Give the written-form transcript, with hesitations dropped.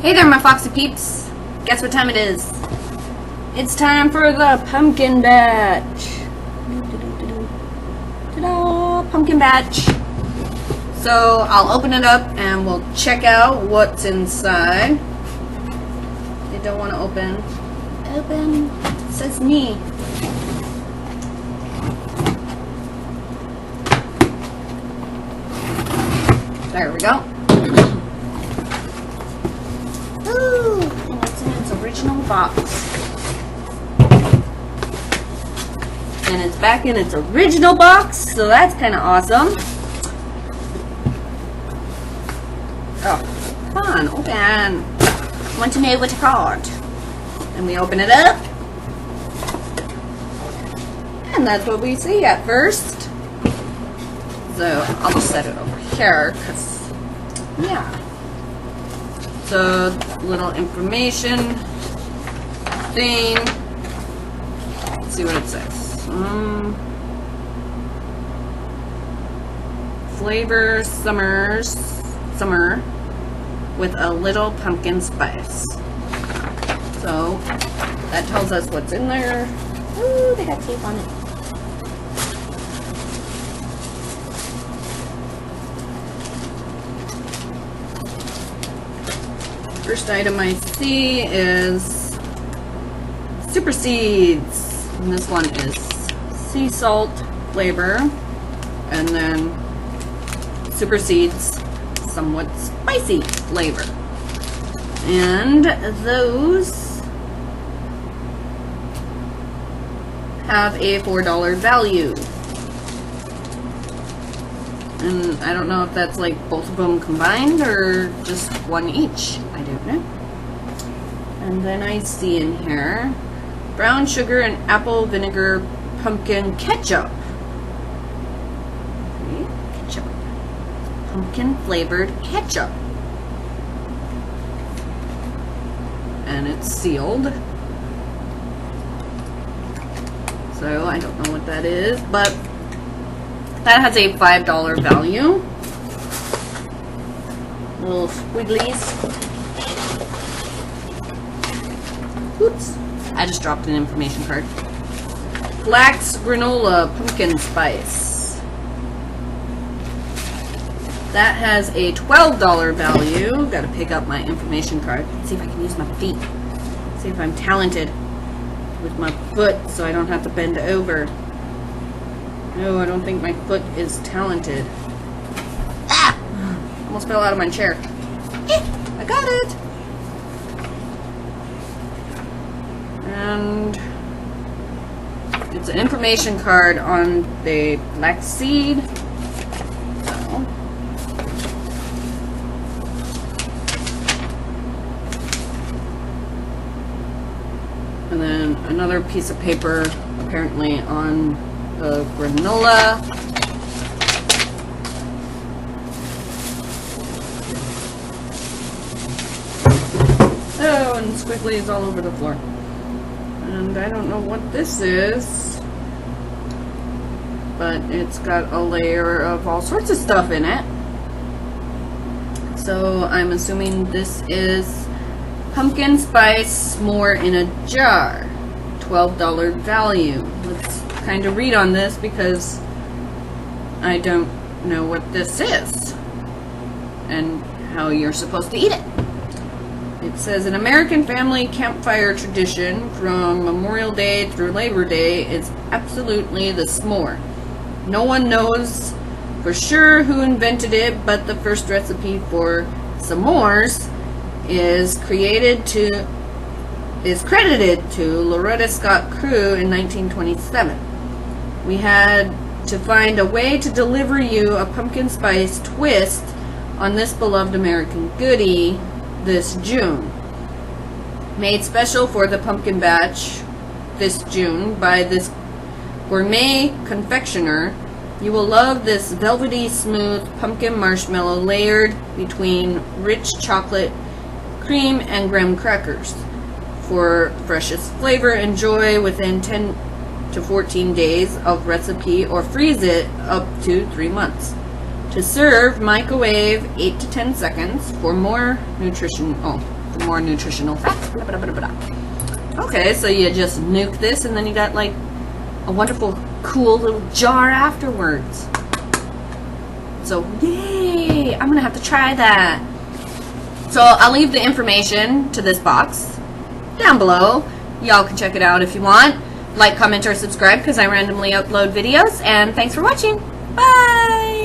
Hey there, my foxy peeps. Guess what time it is? It's time for the pumpkin batch. Ta-da! Pumpkin batch. So I'll open it up and we'll check out what's inside. You don't want to open. Open. It says me. There we go. Ooh, and it's in its original box. And it's back in its original box, so that's kind of awesome. Oh, come on, open. Want to know what to card? And we open it up. And that's what we see at first. So I'll just set it over here, because, yeah. So, little information thing. Let's see what it says. Flavor summer with a little pumpkin spice. So, that tells us what's in there. Ooh, they got tape on it. First item I see is Super Seeds, and this one is sea salt flavor, and then Super Seeds somewhat spicy flavor, and those have a $4 value. And I don't know if that's like both of them combined or just one each. I don't know. And then I see in here brown sugar and apple vinegar pumpkin ketchup. Okay, ketchup. Pumpkin flavored ketchup. And it's sealed. So I don't know what that is, but that has a $5 value. Little squigglies. Oops. I just dropped an information card. Flax granola pumpkin spice. That has a $12 value. Gotta pick up my information card. See if I can use my feet. See if I'm talented with my foot so I don't have to bend over. No, I don't think my foot is talented. Ah! Almost fell out of my chair. I got it! And it's an information card on the black seed. So. And then another piece of paper apparently on the granola. Oh, and squigglies all over the floor. And I don't know what this is, but it's got a layer of all sorts of stuff in it. So I'm assuming this is pumpkin spice s'more in a jar. $12 value. Let's kind of read on this because I don't know what this is and how you're supposed to eat it. It says an American family campfire tradition from Memorial Day through Labor Day is absolutely the s'more. No one knows for sure who invented it, but the first recipe for s'mores is credited to Loretta Scott Crew in 1927. We had to find a way to deliver you a pumpkin spice twist on this beloved American goodie this June. Made special for the pumpkin batch this June by this gourmet confectioner, you will love this velvety smooth pumpkin marshmallow layered between rich chocolate cream and graham crackers. For freshest flavor, enjoy within 10 to 14 days of recipe or freeze it up to 3 months. To serve, microwave 8 to 10 seconds for more nutrition. for more nutritional facts. Blah, blah, blah, blah, blah. Okay, so you just nuke this, and then you got like a wonderful, cool little jar afterwards. So, yay! I'm gonna have to try that. So, I'll leave the information to this box down below. Y'all can check it out if you want. Like, comment, or subscribe because I randomly upload videos. And thanks for watching. Bye!